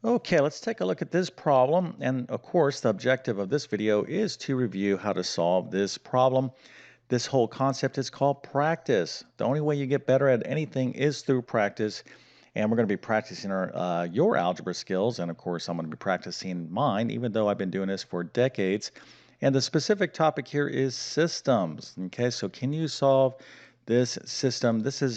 Okay, let's take a look at this problem. And of course, the objective of this video is to review how to solve this problem. This whole concept is called practice. The only way you get better at anything is through practice. And we're going to be practicing your algebra skills. And of course, I'm going to be practicing mine, even though I've been doing this for decades. And the specific topic here is systems. Okay, so can you solve this system? This is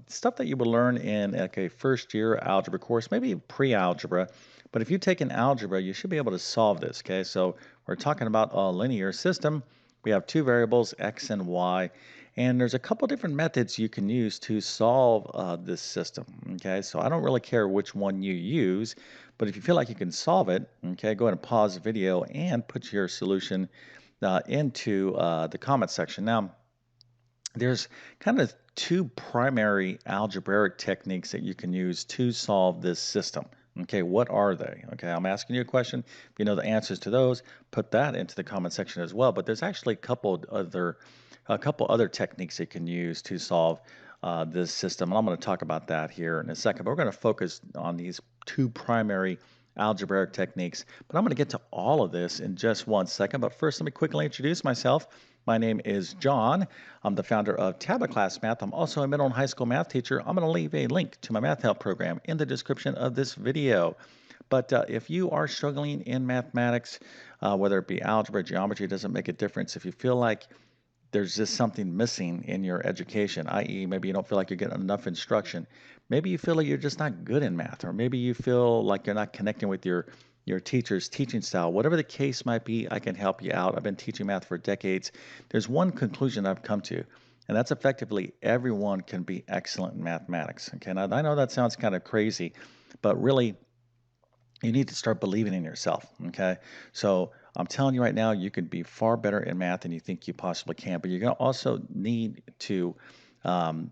stuff that you will learn in like a first year algebra course, maybe pre-algebra. But if you take an algebra, you should be able to solve this. Okay, so we're talking about a linear system. We have two variables, x and y, and there's a couple different methods you can use to solve this system. Okay, so I don't really care which one you use, but if you feel like you can solve it, okay, go ahead and pause the video and put your solution into the comment section. Now, there's kind of two primary algebraic techniques that you can use to solve this system. Okay, what are they? Okay, I'm asking you a question. If you know the answers to those, put that into the comment section as well. But there's actually a couple other techniques you can use to solve this system. And I'm going to talk about that here in a second. But we're going to focus on these two primary algebraic techniques. But I'm going to get to all of this in just one second. But first, let me quickly introduce myself. My name is John. I'm the founder of TabletClass Math. I'm also a middle and high school math teacher. I'm going to leave a link to my math help program in the description of this video. But if you are struggling in mathematics, whether it be algebra, geometry, it doesn't make a difference. If you feel like there's just something missing in your education, i.e., maybe you don't feel like you're getting enough instruction. Maybe you feel like you're just not good in math, or maybe you feel like you're not connecting with your teacher's teaching style. Whatever the case might be, I can help you out. I've been teaching math for decades. There's one conclusion I've come to, and that's effectively everyone can be excellent in mathematics. Okay, now I know that sounds kind of crazy, but really, you need to start believing in yourself. Okay, so I'm telling you right now, you can be far better in math than you think you possibly can, but you're going to also need to,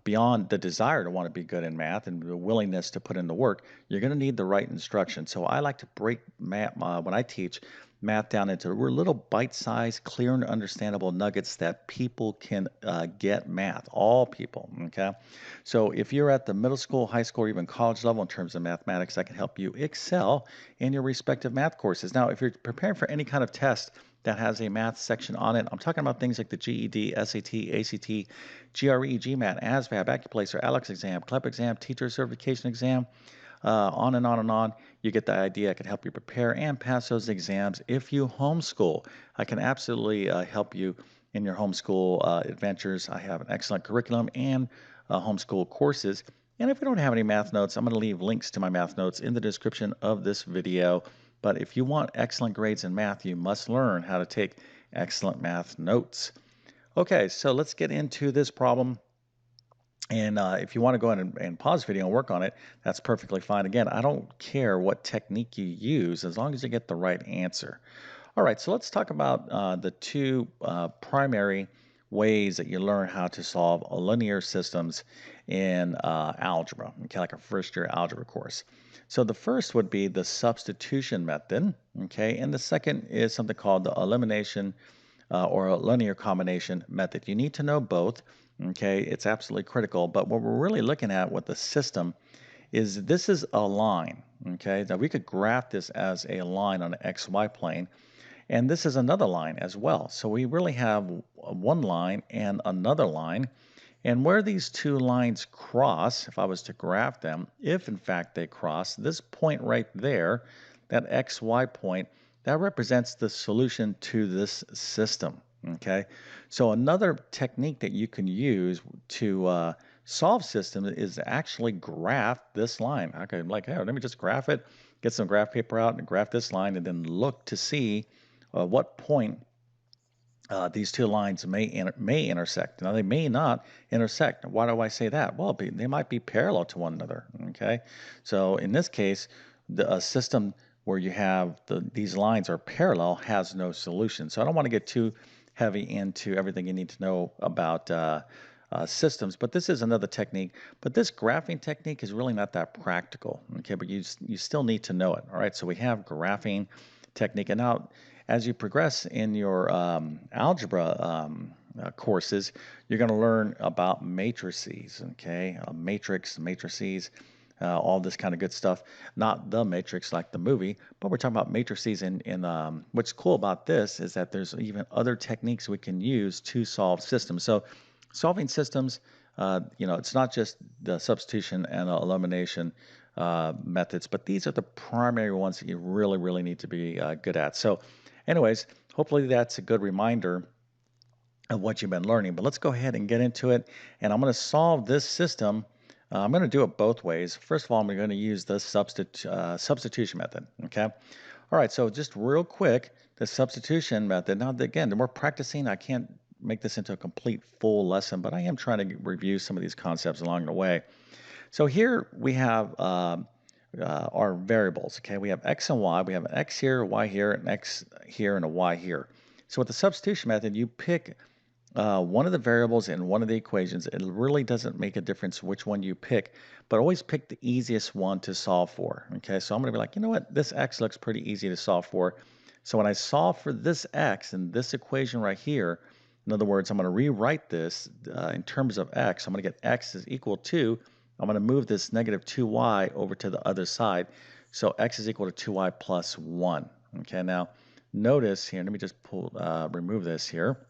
beyond the desire to want to be good in math and the willingness to put in the work, you're going to need the right instruction. So I like to break math, when I teach math, down into little bite-sized, clear and understandable nuggets that people can get math, all people. Okay, so if you're at the middle school, high school, or even college level in terms of mathematics, I can help you excel in your respective math courses. Now, if you're preparing for any kind of test that has a math section on it, I'm talking about things like the GED, SAT, ACT, GRE, GMAT, ASVAB, AccuPlacer, ALEX exam, CLEP exam, teacher certification exam, on and on and on. You get the idea. I can help you prepare and pass those exams. If you homeschool, I can absolutely help you in your homeschool adventures. I have an excellent curriculum and homeschool courses. And if you don't have any math notes, I'm going to leave links to my math notes in the description of this video. But if you want excellent grades in math, you must learn how to take excellent math notes. Okay, so let's get into this problem. And if you want to go ahead and pause the video and work on it, that's perfectly fine. Again, I don't care what technique you use as long as you get the right answer. All right, so let's talk about the two primary ways that you learn how to solve linear systems in algebra, okay, like a first year algebra course. So the first would be the substitution method, okay, and the second is something called the elimination or a linear combination method. You need to know both. Okay, it's absolutely critical. But what we're really looking at with the system is this is a line. Okay, now we could graph this as a line on an XY plane, and this is another line as well. So we really have one line and another line. And where these two lines cross, if I was to graph them, if in fact they cross, this point right there, that XY point, that represents the solution to this system. Okay, so another technique that you can use to solve systems is actually graph this line. Okay, like, hey, let me just graph it, get some graph paper out and graph this line, and then look to see what point these two lines may intersect. Now, they may not intersect. Why do I say that? Well, they might be parallel to one another. Okay, so in this case, a system where you have these lines are parallel has no solution. So I don't want to get too heavy into everything you need to know about systems, but this is another technique. But this graphing technique is really not that practical. Okay, but you still need to know it. All right, so we have graphing technique, and now as you progress in your algebra courses, you're going to learn about matrices. Okay, matrices. all this kind of good stuff. Not the matrix like the movie, but we're talking about matrices. What's cool about this is that there's even other techniques we can use to solve systems. So solving systems, it's not just the substitution and elimination methods, but these are the primary ones that you really, really need to be good at. So anyways, hopefully that's a good reminder of what you've been learning. But let's go ahead and get into it. And I'm going to solve this system. I'm going to do it both ways. First of all, I'm going to use the substitution method. Okay. All right. So just real quick, the substitution method. Now, again, the more practicing, I can't make this into a complete full lesson, but I am trying to review some of these concepts along the way. So here we have our variables. Okay. We have x and y. We have an x here, a y here, an x here, and a y here. So with the substitution method, you pick one of the variables in one of the equations. It really doesn't make a difference which one you pick, but always pick the easiest one to solve for. Okay, so I'm going to be like, you know what, this x looks pretty easy to solve for. So when I solve for this x in this equation right here, in other words, I'm going to rewrite this in terms of x. I'm going to get x is equal to, I'm going to move this negative 2y over to the other side. So x is equal to 2y plus 1. Okay, now notice here, let me just remove this here.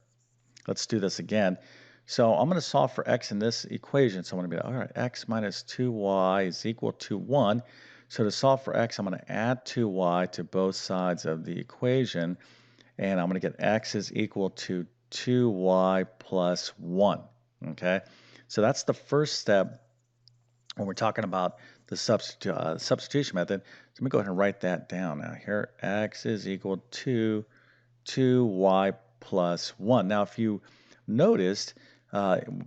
Let's do this again. So I'm going to solve for x in this equation. So I'm going to be, all right, x minus 2y is equal to 1. So to solve for x, I'm going to add 2y to both sides of the equation. And I'm going to get x is equal to 2y plus 1. Okay, so that's the first step when we're talking about the substitution method. So let me go ahead and write that down now. Here, x is equal to 2y plus 1. Now, if you noticed,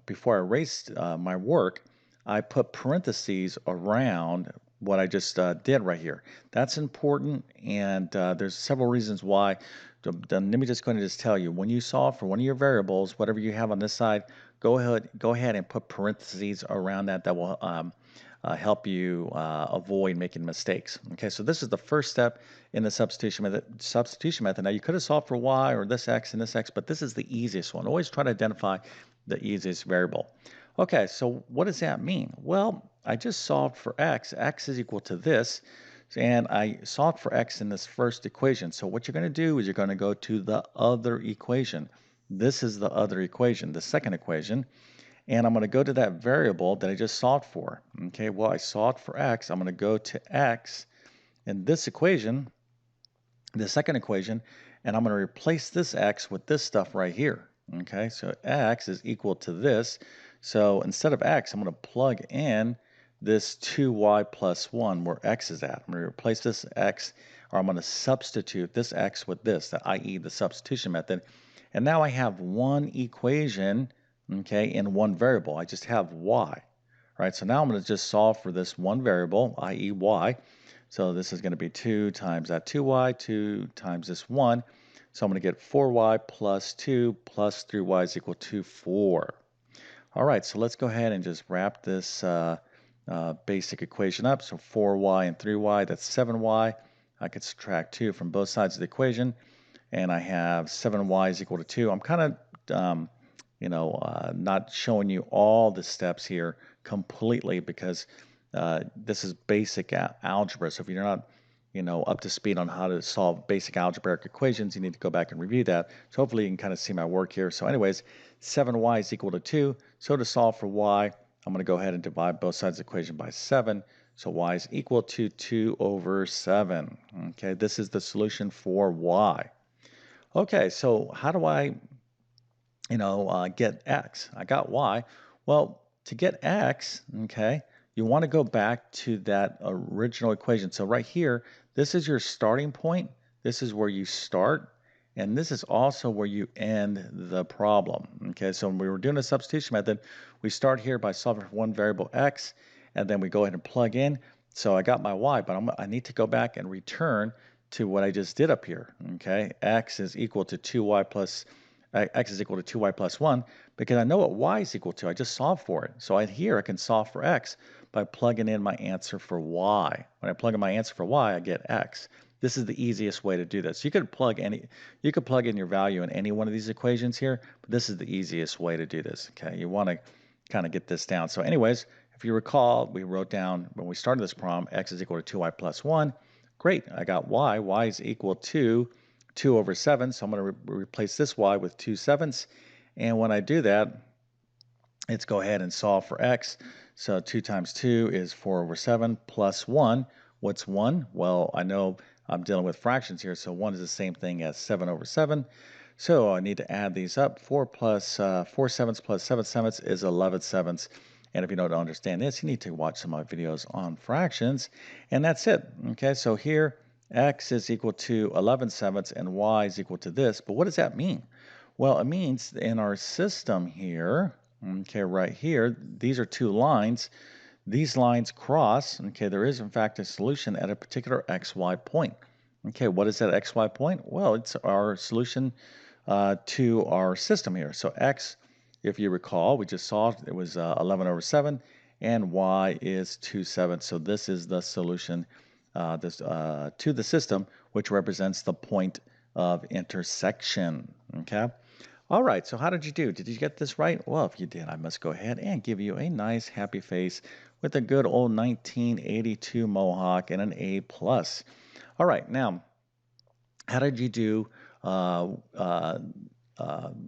before I erased my work, I put parentheses around what I just did right here. That's important, and there's several reasons why. Let me just go ahead and just tell you, when you solve for one of your variables, whatever you have on this side, go ahead and put parentheses around that. That will help you avoid making mistakes. Okay, so this is the first step in the substitution method. Now, you could have solved for y or this x and this x, but this is the easiest one. Always try to identify the easiest variable. Okay, so what does that mean? Well, I just solved for x. X is equal to this, and I solved for x in this first equation. So what you're going to do is you're going to go to the other equation. This is the other equation, the second equation. And I'm going to go to that variable that I just solved for. Okay, well, I solved for x. I'm going to go to x in this equation, the second equation, and I'm going to replace this x with this stuff right here. Okay, so x is equal to this. So instead of x, I'm going to plug in this 2y plus 1 where x is at. I'm going to replace this x, or I'm going to substitute this x with this, i.e. the substitution method. And now I have one equation, okay, in one variable. I just have y, right? So now I'm going to just solve for this one variable, i.e. y. So this is going to be 2 times that 2y, 2 times this 1. So I'm going to get 4y plus 2 plus 3y is equal to 4. All right, so let's go ahead and just wrap this basic equation up. So 4y and 3y, that's 7y. I could subtract 2 from both sides of the equation, and I have 7y is equal to 2. I'm kind of not showing you all the steps here completely because this is basic algebra. So if you're not, up to speed on how to solve basic algebraic equations, you need to go back and review that. So hopefully you can kind of see my work here. So anyways, 7y is equal to 2. So to solve for y, I'm going to go ahead and divide both sides of the equation by 7. So y is equal to 2 over 7. Okay, this is the solution for y. Okay, so how do I get x? I got y. Well, to get x, okay, you want to go back to that original equation. So right here, this is your starting point. This is where you start, and this is also where you end the problem. Okay, so when we were doing the substitution method, we start here by solving for one variable x, and then we go ahead and plug in. So I got my y, but I need to go back and return to what I just did up here. Okay, x is equal to 2y plus x is equal to 2y plus 1 because I know what y is equal to. I just solved for it. So here I can solve for x by plugging in my answer for y. When I plug in my answer for y, I get x. This is the easiest way to do this. You could plug in your value in any one of these equations here, but this is the easiest way to do this. Okay, you want to kind of get this down. So anyways, if if you recall, we wrote down when we started this problem, x is equal to 2y plus 1. Great, I got y. Y is equal to 2 over 7, so I'm going to replace this y with 2/7. And when I do that, let's go ahead and solve for x. So 2 times 2 is 4 over 7 plus 1. What's 1? Well, I know I'm dealing with fractions here, so 1 is the same thing as 7 over 7. So I need to add these up. 4 sevenths plus 7 sevenths is 11 sevenths. And if you don't understand this, you need to watch some of my videos on fractions. And that's it. Okay, so here x is equal to 11 sevenths and y is equal to this. But what does that mean? Well, it means in our system here, okay, right here, these are two lines. These lines cross. Okay, there is in fact a solution at a particular xy point. Okay, what is that xy point? Well, it's our solution to our system here. So x, if you recall, we just solved, it was 11 over 7, and y is 2/7. So this is the solution to the system, which represents the point of intersection. Okay. All right, so how did you do? Did you get this right? Well, if you did, I must go ahead and give you a nice happy face with a good old 1982 Mohawk and an A+. All right, now, how did you do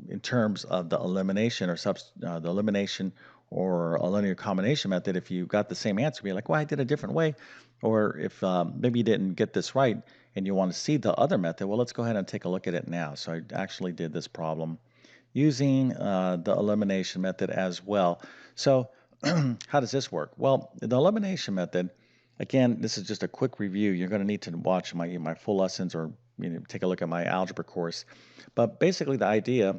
in terms of the elimination or the elimination or a linear combination method? If you got the same answer, be like, well, I did a different way. Or if maybe you didn't get this right and you want to see the other method, well, let's go ahead and take a look at it now. So I actually did this problem using the elimination method as well. So how does this work? Well, the elimination method, again, this is just a quick review. You're going to need to watch my full lessons or take a look at my algebra course. But basically the idea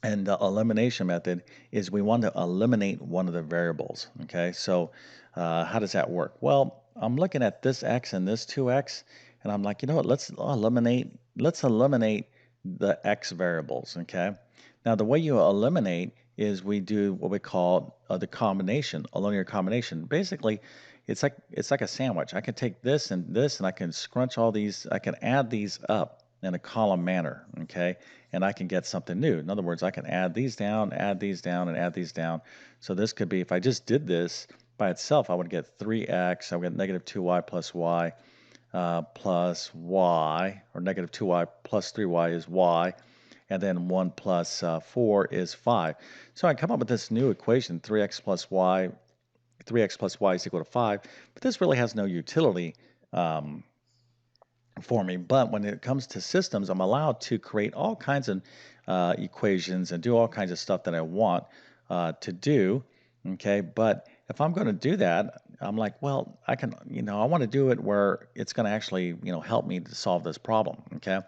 and the elimination method is we want to eliminate one of the variables. Okay, so how does that work? Well, I'm looking at this x and this 2x, and I'm like, you know what, let's eliminate the x variables. Okay, now the way you eliminate is we do what we call the combination, a linear combination. Basically, it's like a sandwich. I can take this, and I can scrunch all these, I can add these up in a column manner, okay? And I can get something new. In other words, I can add these down, and add these down. So this could be, if I just did this by itself, I would get 3x, I would get negative 2y plus y, or negative 2y plus 3y is y, and then 1 plus 4 is 5. So I come up with this new equation, 3x plus y is equal to 5, but this really has no utility for me. But when it comes to systems, I'm allowed to create all kinds of equations and do all kinds of stuff that I want to do. Okay, but if I'm going to do that, I'm like, well, I can, I want to do it where it's going to actually, help me to solve this problem. Okay.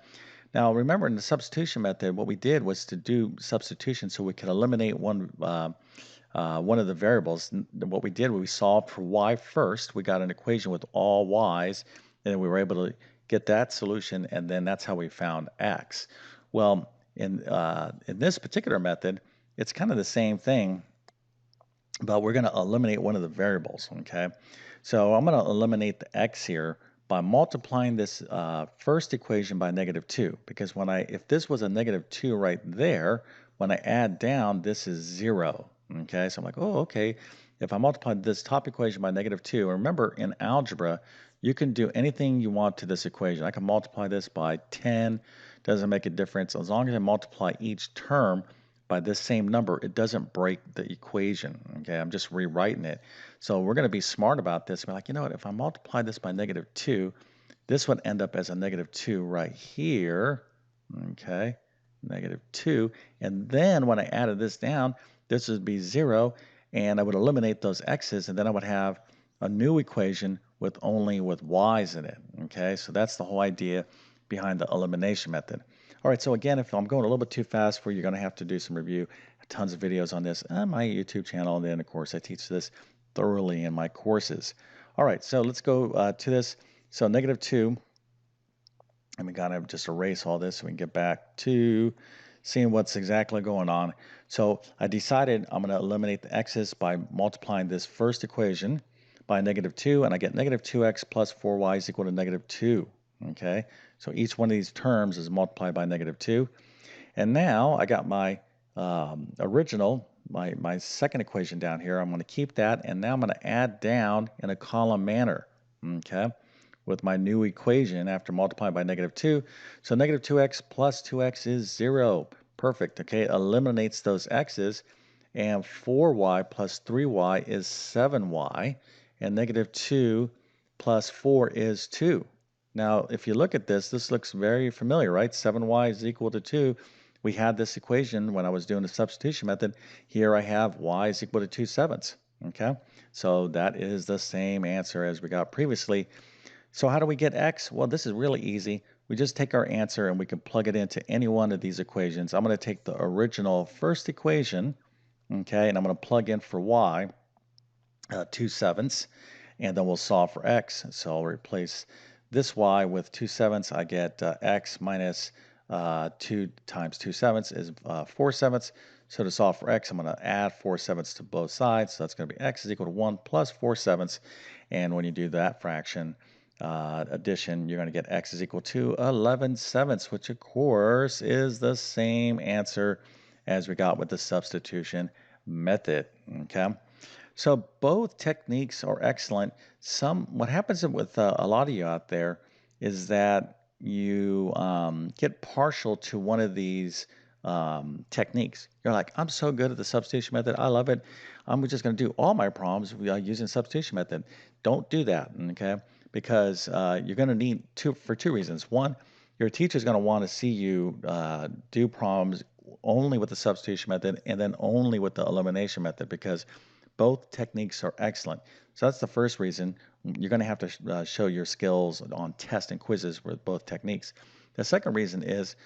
Now, remember in the substitution method, what we did was to do substitution so we could eliminate one of the variables. What we did, we solved for y first. We got an equation with all y's, and then we were able to get that solution, and then that's how we found x. Well, in this particular method, it's kind of the same thing, but we're going to eliminate one of the variables. Okay, so I'm going to eliminate the x here by multiplying this first equation by -2, because if this was a -2 right there, when I add down, this is 0. Okay, so I'm like, oh, okay. If I multiply this top equation by -2, remember in algebra, you can do anything you want to this equation. I can multiply this by 10, doesn't make a difference. As long as I multiply each term by this same number, it doesn't break the equation. Okay, I'm just rewriting it. So we're going to be smart about this. We're like, you know what, if I multiply this by -2, this would end up as a -2 right here. Okay, -2. And then when I added this down, this would be 0, and I would eliminate those x's, and then I would have a new equation with y's in it. Okay, so that's the whole idea behind the elimination method. All right, so again, if I'm going a little bit too fast for you, you're going to have to do some review. Tons of videos on this on my YouTube channel, and then of course I teach this thoroughly in my courses. All right, so let's go to this. So -2, and we got to just erase all this so we can get back to seeing what's exactly going on. So I decided I'm going to eliminate the x's by multiplying this first equation by -2, and I get -2x plus 4y is equal to -2. Okay, so each one of these terms is multiplied by -2. And now I got my original, my second equation down here, I'm going to keep that, and now I'm going to add down in a column manner, okay, with my new equation after multiplying by -2. So -2x plus 2x is 0. Perfect, okay, it eliminates those x's, and 4y plus 3y is 7y, and -2 plus 4 is 2. Now, if you look at this, this looks very familiar, right? 7y is equal to 2. We had this equation when I was doing the substitution method. Here I have y is equal to 2/7. Okay, so that is the same answer as we got previously. So how do we get x? Well, this is really easy. We just take our answer and we can plug it into any one of these equations. I'm going to take the original first equation, okay, and I'm going to plug in for y, 2/7, and then we'll solve for x. So I'll replace this y with 2/7. I get x minus 2 times 2/7 is 4/7. So to solve for x, I'm going to add 4/7 to both sides. So that's going to be x is equal to 1 plus 4/7. And when you do that fraction addition, you're going to get x is equal to 11/7, which of course is the same answer as we got with the substitution method. Okay. So both techniques are excellent. What happens with a lot of you out there is that you get partial to one of these techniques. You're like, I'm so good at the substitution method. I love it. I'm just going to do all my problems using substitution method. Don't do that, okay? Because you're going to need for two reasons. One, your teacher's going to want to see you do problems only with the substitution method and then only with the elimination method, because both techniques are excellent. So that's the first reason. You're going to have to show your skills on tests and quizzes with both techniques. The second reason is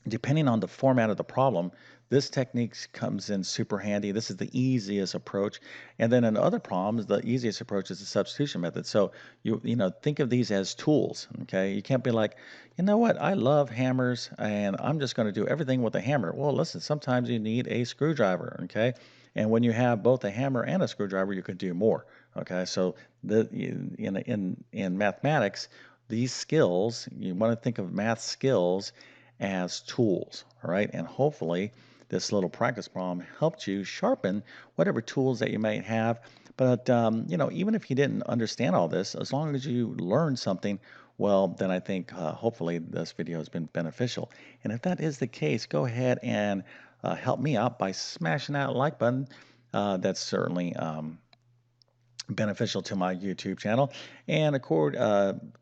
depending on the format of the problem, this technique comes in super handy. This is the easiest approach. And then in other problems, the easiest approach is the substitution method. So think of these as tools, okay? You can't be like, you know what, I love hammers and I'm just going to do everything with a hammer. Well, listen, sometimes you need a screwdriver, okay? And when you have both a hammer and a screwdriver, you can do more, okay? So in mathematics, these skills, you want to think of math skills as tools, all right? And hopefully this little practice problem helped you sharpen whatever tools that you might have. But, even if you didn't understand all this, as long as you learned something, well, then I think hopefully this video has been beneficial. And if that is the case, go ahead and help me out by smashing that like button. That's certainly beneficial to my YouTube channel. And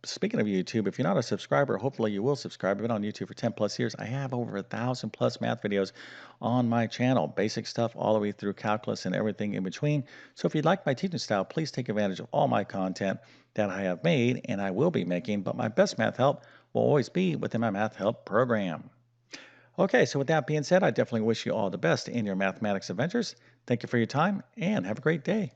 speaking of YouTube, if you're not a subscriber, hopefully you will subscribe. I've been on YouTube for 10 plus years. I have over 1,000 plus math videos on my channel, basic stuff all the way through calculus and everything in between. So if you'd like my teaching style, please take advantage of all my content that I have made and I will be making, but my best math help will always be within my math help program. Okay, so with that being said, I definitely wish you all the best in your mathematics adventures. Thank you for your time and have a great day.